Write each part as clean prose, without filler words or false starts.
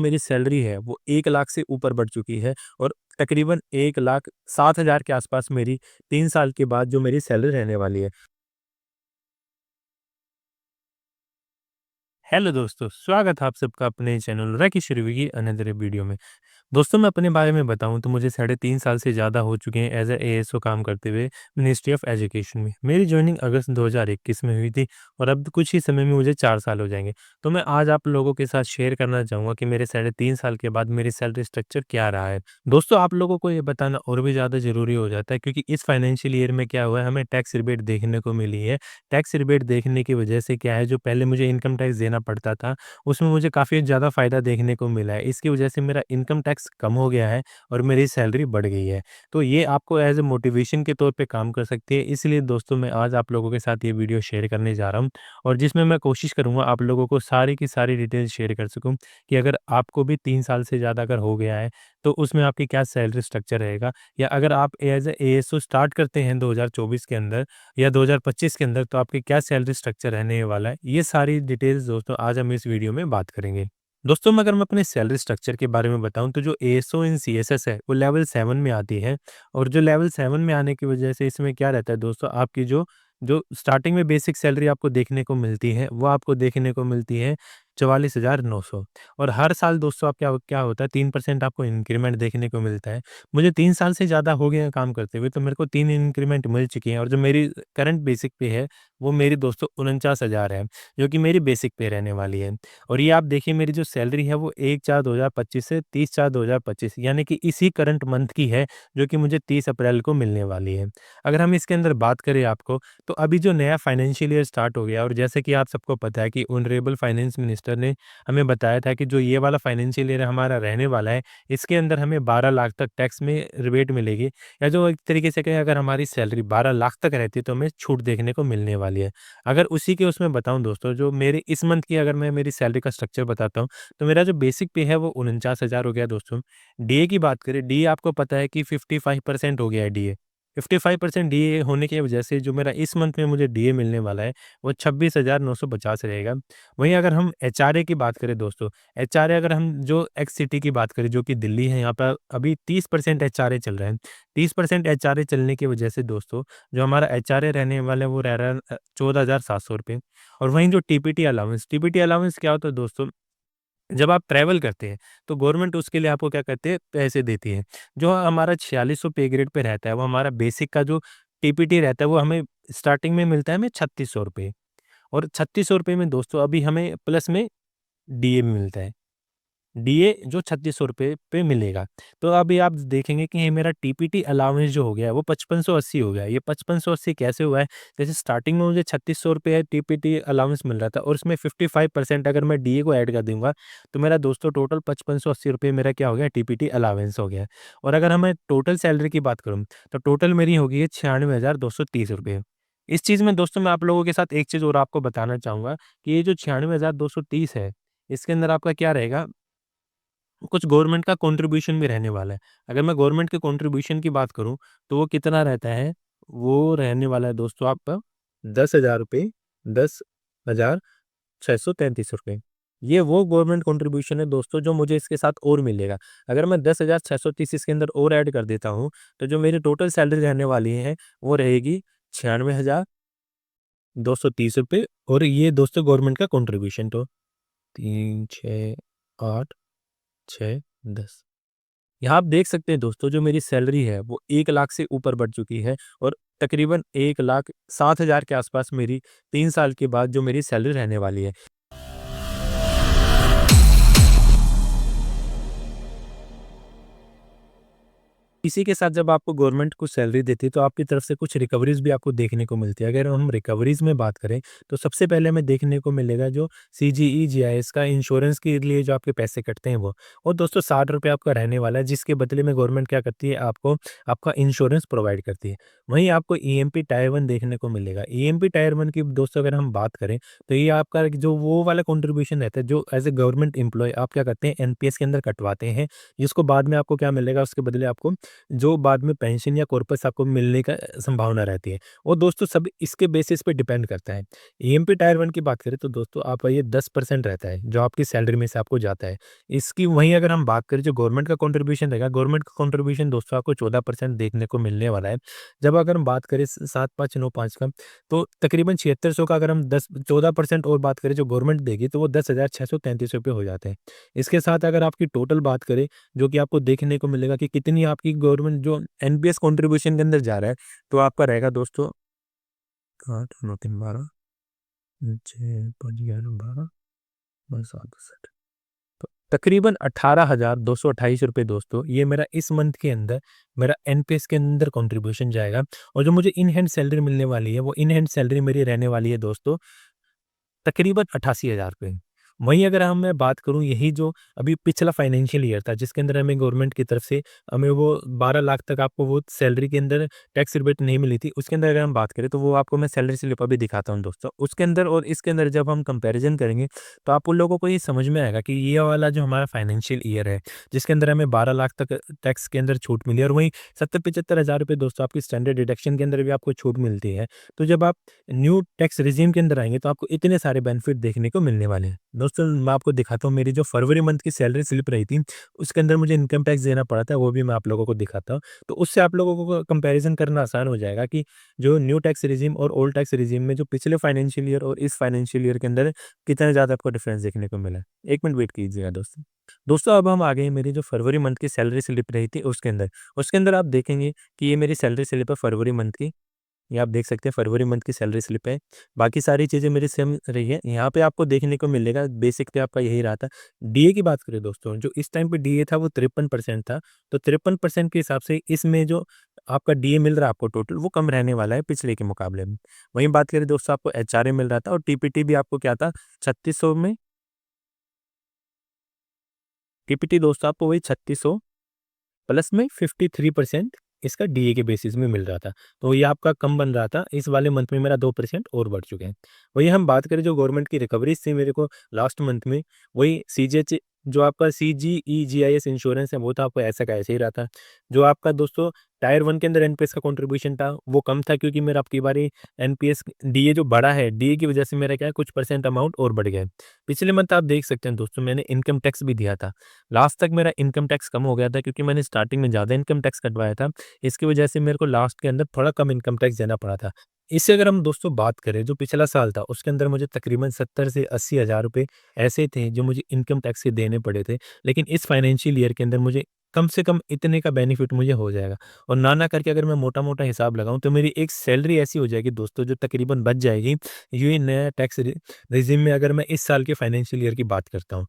मेरी सैलरी है वो 1 लाख से ऊपर बढ़ चुकी है और तकरीबन 1,07,000 के आसपास मेरी 3 साल के बाद जो मेरी सैलरी रहने वाली है। हेलो दोस्तों, स्वागत है आप सबका अपने चैनल रैकिश रिव्यू की अनदर वीडियो में। दोस्तों, मैं अपने बारे में बताऊँ तो मुझे साढ़े 3 साल से ज़्यादा हो चुके हैं एज़ एएसओ काम करते हुए मिनिस्ट्री ऑफ एजुकेशन में। मेरी जॉइनिंग अगस्त 2021 में हुई थी और अब कुछ ही समय में मुझे 4 साल हो जाएँगे। तो मैं आज आप लोगों के साथ शेयर करना चाहूँगा कि मेरे साढ़े 3 साल के बाद मेरी सैलरी स्ट्रक्चर क्या रहा है। दोस्तों, आप लोगों को ये बताना और भी ज़्यादा ज़रूरी हो जाता है क्योंकि इस फाइनेंशियल ईयर में क्या हुआ है, हमें टैक्स रिबेट देखने को मिली है। टैक्स रिबेट देखने की वजह से क्या है, जो पहले मुझे इनकम टैक्स देना पड़ता था, उसमें मुझे काफ़ी ज़्यादा फ़ायदा देखने को मिला है। इसकी वजह से मेरा इनकम टैक्स कम हो गया है और मेरी सैलरी बढ़ गई है। तो ये आपको एज़ अ मोटिवेशन के तौर पे काम कर सकती है। इसलिए दोस्तों, मैं आज आप लोगों के साथ ये वीडियो शेयर करने जा रहा हूँ और जिसमें मैं कोशिश करूँगा आप लोगों को सारी की सारी डिटेल्स शेयर कर सकूँ कि अगर आपको भी 3 साल से ज़्यादा अगर हो गया है, तो उसमें आपकी क्या सैलरी स्ट्रक्चर रहेगा, या अगर आप एज़ अ एएसओ स्टार्ट करते हैं 2024 के अंदर या 2025 के अंदर, तो आपकी क्या सैलरी स्ट्रक्चर रहने वाला है। ये सारी डिटेल्स दोस्तों आज हम इस वीडियो में बात करेंगे। दोस्तों, अगर मैं अपने सैलरी स्ट्रक्चर के बारे में बताऊँ तो जो एएसओ इन सीएसएस है वो लेवल 7 में आती है और जो लेवल 7 में आने की वजह से इसमें क्या रहता है दोस्तों, आपकी जो जो स्टार्टिंग में बेसिक सैलरी आपको देखने को मिलती है वो आपको देखने को मिलती है 44,900। और हर साल दोस्तों आप क्या क्या होता है, 3% आपको इंक्रीमेंट देखने को मिलता है। मुझे 3 साल से ज़्यादा हो गए हैं काम करते हुए, तो मेरे को 3 इंक्रीमेंट मिल चुकी हैं और जो मेरी करंट बेसिक पे है वो मेरी दोस्तों 49,000 है, जो कि मेरी बेसिक पे रहने वाली है। और ये आप देखिए, मेरी जो सैलरी है वो 1/4/2025 से 30/4/2025 यानी कि इसी करंट मंथ की है, जो कि मुझे 30 अप्रैल को मिलने वाली है। अगर हम इसके अंदर बात करें आपको, तो अभी जो नया फाइनेंशियल ईयर स्टार्ट हो गया और जैसे कि आप सबको पता है कि ऑनरेबल फाइनेंस मिनिस्टर ने हमें बताया था कि जो ये वाला फाइनेंशियल ईयर हमारा रहने वाला है, इसके अंदर हमें 12 लाख तक टैक्स में रिबेट मिलेगी, या जो एक तरीके से कहें, अगर हमारी सैलरी 12 लाख तक रहती है तो हमें छूट देखने को मिलने वाली है। अगर उसी के उसमें बताऊँ दोस्तों, जो मेरे इस मंथ की अगर मैं मेरी सैलरी का स्ट्रक्चर बताता हूँ, तो मेरा जो बेसिक पे है वो 49,000 हो गया दोस्तों। डीए की बात करें, डीए आपको पता है कि 55% हो गया है डीए। 55% डीए होने की वजह से जो मेरा इस मंथ में मुझे डीए मिलने वाला है, वो 26,950 रहेगा। वहीं अगर हम एचआरए की बात करें दोस्तों, एचआरए अगर हम जो एक्स सिटी की बात करें, जो कि दिल्ली है, यहाँ पर अभी 30% एचआरए चल रहा है। 30% एचआरए चलने की वजह से दोस्तों, जो हमारा एचआरए रहने वाला है वो रह रहा है 14,700 रुपए। और वहीं जो टीपीटी अलाउंस क्या होता है दोस्तों, जब आप ट्रैवल करते हैं, तो गवर्नमेंट उसके लिए आपको क्या कहते हैं, पैसे देती है। जो हमारा 4600 पे ग्रेड पे रहता है, वो हमारा बेसिक का जो टीपीटी रहता है, वो हमें स्टार्टिंग में मिलता है हमें 3600 रुपए, और 3600 रुपए में दोस्तों अभी हमें प्लस में डीए भी मिलता है। डीए जो 3600 रुपए पे मिलेगा। तो अभी आप देखेंगे कि ये मेरा टीपीटी अलाउंस जो हो गया है वो 5580 हो गया है। ये 5580 कैसे हुआ है? जैसे स्टार्टिंग में मुझे 3600 रुपए टीपीटी अलाउंस मिल रहा था और उसमें 55% अगर मैं डीए को ऐड कर दूँगा, तो मेरा दोस्तों टोटल 5580 रुपए मेरा क्या हो गया, टीपीटी अलाउंस हो गया। और अगर मैं टोटल सैलरी की बात करूँ, तो टोटल मेरी हो गई है 96,230 रुपए। इस चीज़ में दोस्तों मैं आप लोगों के साथ एक चीज़ और आपको बताना चाहूँगा कि ये जो 96,230 है, इसके अंदर आपका क्या रहेगा, कुछ गवर्नमेंट का कंट्रीब्यूशन भी रहने वाला है। अगर मैं गवर्नमेंट के कंट्रीब्यूशन की बात करूँ, तो वो कितना रहता है, वो रहने वाला है दोस्तों आपका 10,000 रुपए, 10,633 रुपए। ये वो गवर्नमेंट कंट्रीब्यूशन है दोस्तों, जो मुझे इसके साथ और मिलेगा। अगर मैं 10,630 इसके अंदर और ऐड कर देता हूँ, तो जो मेरी टोटल सैलरी रहने वाली है, वो रहेगी 96,230 रुपए, और ये दोस्तों गवर्नमेंट का कंट्रीब्यूशन। तो 3, 6, 8, 6, 10। यहाँ आप देख सकते हैं दोस्तों, जो मेरी सैलरी है वो 1 लाख से ऊपर बढ़ चुकी है और तकरीबन 1,07,000 के आसपास मेरी 3 साल के बाद जो मेरी सैलरी रहने वाली है। इसी के साथ जब आपको गवर्नमेंट कुछ सैलरी देती है, तो आपकी तरफ से कुछ रिकवरीज़ भी आपको देखने को मिलती है। अगर हम रिकवरीज़ में बात करें, तो सबसे पहले हमें देखने को मिलेगा जो सीजीई, जीआईएस का इंश्योरेंस के लिए जो आपके पैसे कटते हैं वो। और दोस्तों ₹60 आपका रहने वाला है, जिसके बदले में गवर्नमेंट क्या करती है, आपको आपका इंश्योरेंस प्रोवाइड करती है। वहीं आपको ईएमपी टायर 1 देखने को मिलेगा। ईएमपी टायर 1 की दोस्तों अगर हम बात करें, तो ये आपका जो वो वाला कंट्रीब्यूशन रहता है, जो एज़ अ गवर्नमेंट एम्प्लॉयी आप क्या करते हैं, एनपीएस के अंदर कटवाते हैं, जिसको बाद में आपको क्या मिलेगा, उसके बदले आपको जो बाद में पेंशन या कॉर्पस आपको मिलने का संभावना रहती है। और दोस्तों सब इसके बेसिस पे डिपेंड करता है। ईएमपी टायर 1 की बात करें तो दोस्तों आप ये 10% रहता है, जो आपकी सैलरी में से आपको जाता है। इसकी वहीं अगर हम बात करें जो गवर्नमेंट का कंट्रीब्यूशन रहेगा, गवर्नमेंट का कंट्रीब्यूशन दोस्तों आपको 14% देखने को मिलने वाला है। जब अगर हम बात करें 7595 का, तो तकरीबन 7600 का अगर हम 14% और बात करें जो गवर्नमेंट देगी, तो वो 10,633 रुपये हो जाते हैं। इसके साथ अगर आपकी टोटल बात करें, जो कि आपको देखने को मिलेगा कि कितनी आपकी गवर्नमेंट जो एनपीएस कंट्रीब्यूशन के अंदर जा रहा है, तो आपका रहेगा दोस्तों 8 9 3 12 6 5 11 12 बस 7 तकरीबन 18,228 रुपये दोस्तों, ये मेरा इस मंथ के अंदर मेरा एनपीएस के अंदर कंट्रीब्यूशन जाएगा। और जो मुझे इन हैंड सैलरी मिलने वाली है, वो इन हैंड सैलरी मेरी रहने वाली है दोस्तों तकरीबन 88,000 रुपए। वहीं अगर मैं बात करूँ यही जो अभी पिछला फाइनेंशियल ईयर था, जिसके अंदर हमें गवर्नमेंट की तरफ से हमें वो 12 लाख तक आपको वो सैलरी के अंदर टैक्स रिबेट नहीं मिली थी। उसके अंदर अगर हम बात करें तो वो आपको मैं सैलरी स्लिप अभी दिखाता हूँ दोस्तों। उसके अंदर और इसके अंदर जब हम कंपैरिज़न करेंगे, तो आप उन लोगों को ये समझ में आएगा कि ये वाला जो हमारा फाइनेंशियल ईयर है, जिसके अंदर हमें 12 लाख तक टैक्स के अंदर छूट मिली, और वहीं 70-75 हज़ार रुपए दोस्तों आपकी स्टैंडर्ड डिडक्शन के अंदर भी आपको छूट मिलती है। तो जब आप न्यू टैक्स रेज़ीम के अंदर आएँगे, तो आपको इतने सारे बेनिफिट देखने को मिलने वाले हैं। दोस्तों मैं आपको दिखाता हूँ मेरी जो फरवरी मंथ की सैलरी स्लिप रही थी, उसके अंदर मुझे इनकम टैक्स देना पड़ा था, वो भी मैं आप लोगों को दिखाता हूँ। तो उससे आप लोगों को कंपैरिज़न करना आसान हो जाएगा कि जो न्यू टैक्स रेज़ीम और ओल्ड टैक्स रेज़ीम में जो पिछले फाइनेंशियल ईयर और इस फाइनेंशियल ईयर के अंदर कितना ज़्यादा आपको डिफरेंस देखने को मिला है। 1 मिनट वेट कीजिएगा दोस्तों। दोस्तों अब हम आ गए मेरी जो फरवरी मंथ की सैलरी स्लिप रही थी उसके अंदर। उसके अंदर आप देखेंगे कि ये मेरी सैलरी स्लिप है फरवरी मंथ की। ये आप देख सकते हैं फरवरी मंथ की सैलरी स्लिप है। बाकी सारी चीज़ें मेरी सेम रही है। यहाँ पे आपको देखने को मिलेगा बेसिक पे आपका यही रहा था। डीए की बात करें दोस्तों, जो इस टाइम पे डीए था वो 53% था। तो 53% के हिसाब से इसमें जो आपका डीए मिल रहा है आपको टोटल, वो कम रहने वाला है पिछले के मुकाबले में। वहीं बात करें दोस्तों आपको एचआरए मिल रहा था और टीपीटी भी आपको क्या था 3600 में, टीपीटी दोस्तों आपको वही 3600 प्लस में 53% इसका डीए के बेसिस में मिल रहा था। तो ये आपका कम बन रहा था, इस वाले मंथ में मेरा 2% और बढ़ चुके हैं। वहीं हम बात करें जो गवर्नमेंट की रिकवरीज़ थी मेरे को लास्ट मंथ में, वही सीजीएच जो आपका सीजीईजीआईएस इंश्योरेंस है, वो तो आपको ऐसा का ऐसे ही रहा था। जो आपका दोस्तों टायर 1 के अंदर एनपीएस का कंट्रीब्यूशन था, वो कम था क्योंकि मेरा अब की बारी एनपीएस डीए जो बढ़ा है, डीए की वजह से मेरा क्या है कुछ परसेंट अमाउंट और बढ़ गया है। पिछले मंथ आप देख सकते हैं दोस्तों मैंने इनकम टैक्स भी दिया था। लास्ट तक मेरा इनकम टैक्स कम हो गया था क्योंकि मैंने स्टार्टिंग में ज़्यादा इनकम टैक्स कटवाया था। इसकी वजह से मेरे को लास्ट के अंदर थोड़ा कम इनकम टैक्स देना पड़ा था। इससे अगर हम दोस्तों बात करें जो पिछला साल था उसके अंदर मुझे तकरीबन 70 से 80 हज़ार रुपए ऐसे थे जो मुझे इनकम टैक्स के देने पड़े थे। लेकिन इस फाइनेंशियल ईयर के अंदर मुझे कम से कम इतने का बेनिफिट मुझे हो जाएगा। और ना करके अगर मैं मोटा-मोटा हिसाब लगाऊँ तो मेरी एक सैलरी ऐसी हो जाएगी दोस्तों जो तकरीबन बच जाएगी। ये नया टैक्स रेज़ीम में अगर मैं इस साल के फाइनेंशियल ईयर की बात करता हूँ।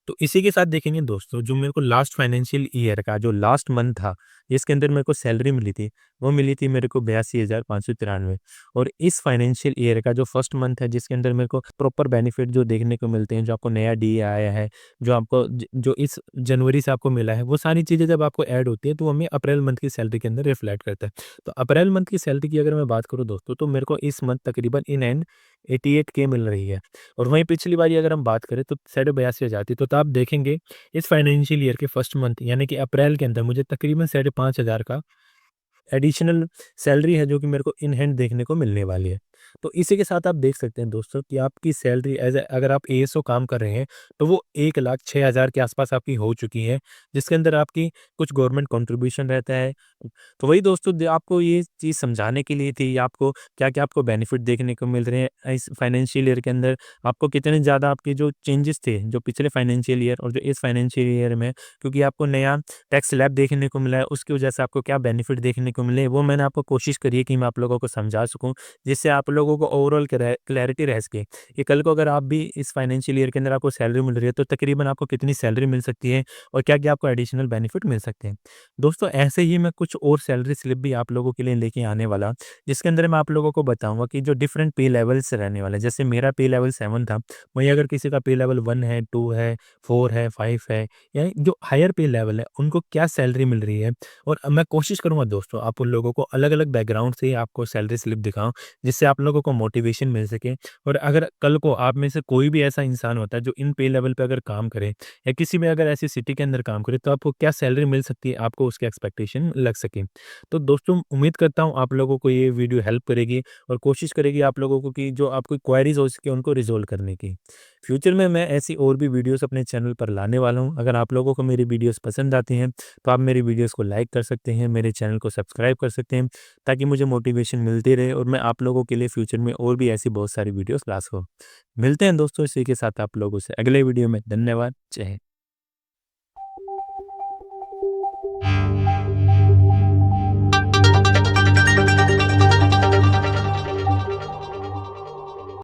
तो इसी के साथ देखेंगे दोस्तों जो मेरे को लास्ट फाइनेंशियल ईयर का जो लास्ट मंथ था, जिसके अंदर मेरे को सैलरी मिली थी, वो मिली थी मेरे को 82,593। और इस फाइनेंशियल ईयर का जो फर्स्ट मंथ है जिसके अंदर मेरे को प्रॉपर बेनिफिट जो देखने को मिलते हैं, जो आपको नया डीए आया है, जो आपको जो इस जनवरी से आपको मिला है, वो सारी चीज़ें जब आपको ऐड होती है तो वो हमें अप्रैल मंथ की सैलरी के अंदर रिफ्लेक्ट करता है। तो अप्रैल मंथ की सैलरी की अगर मैं बात करूँ दोस्तों, तो मेरे को इस मंथ तकरीबन इन हैंड 88 के मिल रही है। और वहीं पिछली बारी अगर हम बात करें तो 82,500 थी। तो आप देखेंगे इस फाइनेंशियल ईयर के फर्स्ट मंथ यानी कि अप्रैल के अंदर मुझे तकरीबन 5,500 का एडिशनल सैलरी है जो कि मेरे को इन हैंड देखने को मिलने वाली है। तो इसी के साथ आप देख सकते हैं दोस्तों कि आपकी सैलरी अगर आप एएसओ काम कर रहे हैं तो वो 1,06,000 के आसपास आपकी हो चुकी है, जिसके अंदर आपकी कुछ गवर्नमेंट कंट्रीब्यूशन रहता है। तो वही दोस्तों आपको ये चीज़ समझाने के लिए थी आपको क्या-क्या आपको बेनिफिट देखने को मिल रहे हैं इस फाइनेंशियल ईयर के अंदर, आपको कितने ज़्यादा आपके जो चेंजेस थे जो पिछले फाइनेंशियल ईयर और जो इस फाइनेंशियल ईयर में, क्योंकि आपको नया टैक्स स्लैब देखने को मिला है, उसकी वजह से आपको क्या बेनिफिट देखने को मिले, वो मैंने आपको कोशिश करी है कि मैं आप लोगों को समझा सकूँ, जिससे आप लोगों को ओवरऑल क्लैरिटी रह सके कि कल को अगर आप भी इस फाइनेंशियल ईयर के अंदर आपको सैलरी मिल रही है, तो तकरीबन आपको कितनी सैलरी मिल सकती है और क्या-क्या आपको एडिशनल बेनिफिट मिल सकते हैं। दोस्तों ऐसे ही मैं कुछ और सैलरी स्लिप भी आप लोगों के लिए लेके आने वाला, जिसके अंदर मैं आप लोगों को बताऊँगा कि जो डिफरेंट पे लेवल्स रहने वाले हैं, जैसे मेरा पे लेवल 7 था, वहीं अगर किसी का पे लेवल 1 है, 2 है, 4 है, 5 है, या जो हायर पे लेवल है, उनको क्या सैलरी मिल रही है। और मैं कोशिश करूँगा दोस्तों आप उन लोगों को अलग-अलग बैकग्राउंड से ही आपको सैलरी स्लिप दिखाऊँ, जिससे आप लोग लोगों को मोटिवेशन मिल सके। और अगर कल को आप में से कोई भी ऐसा इंसान होता है जो इन पे लेवल पे अगर काम करे या किसी भी अगर ऐसी सिटी के अंदर काम करे, तो आपको क्या सैलरी मिल सकती है, आपको उसकी एक्सपेक्टेशन लग सके। तो दोस्तों, उम्मीद करता हूँ आप लोगों को ये वीडियो हेल्प करेगी और कोशिश करेगी आप लोगों को कि जो आपकी क्वेरीज हो सके उनको रिजोल्व करने की। फ्यूचर में मैं ऐसी और भी वीडियोस अपने चैनल पर लाने वाला हूँ। अगर आप लोगों को मेरी वीडियोस पसंद आती हैं तो आप मेरी वीडियोस को लाइक कर सकते हैं, मेरे चैनल को सब्सक्राइब कर सकते हैं, ताकि मुझे मोटिवेशन मिलती रहे और मैं आप लोगों के लिए फ्यूचर में और भी ऐसी बहुत सारी वीडियोस ला सकूँ। मिलते हैं दोस्तों इसी के साथ आप लोगों से अगले वीडियो में। धन्यवाद। जय हिंद।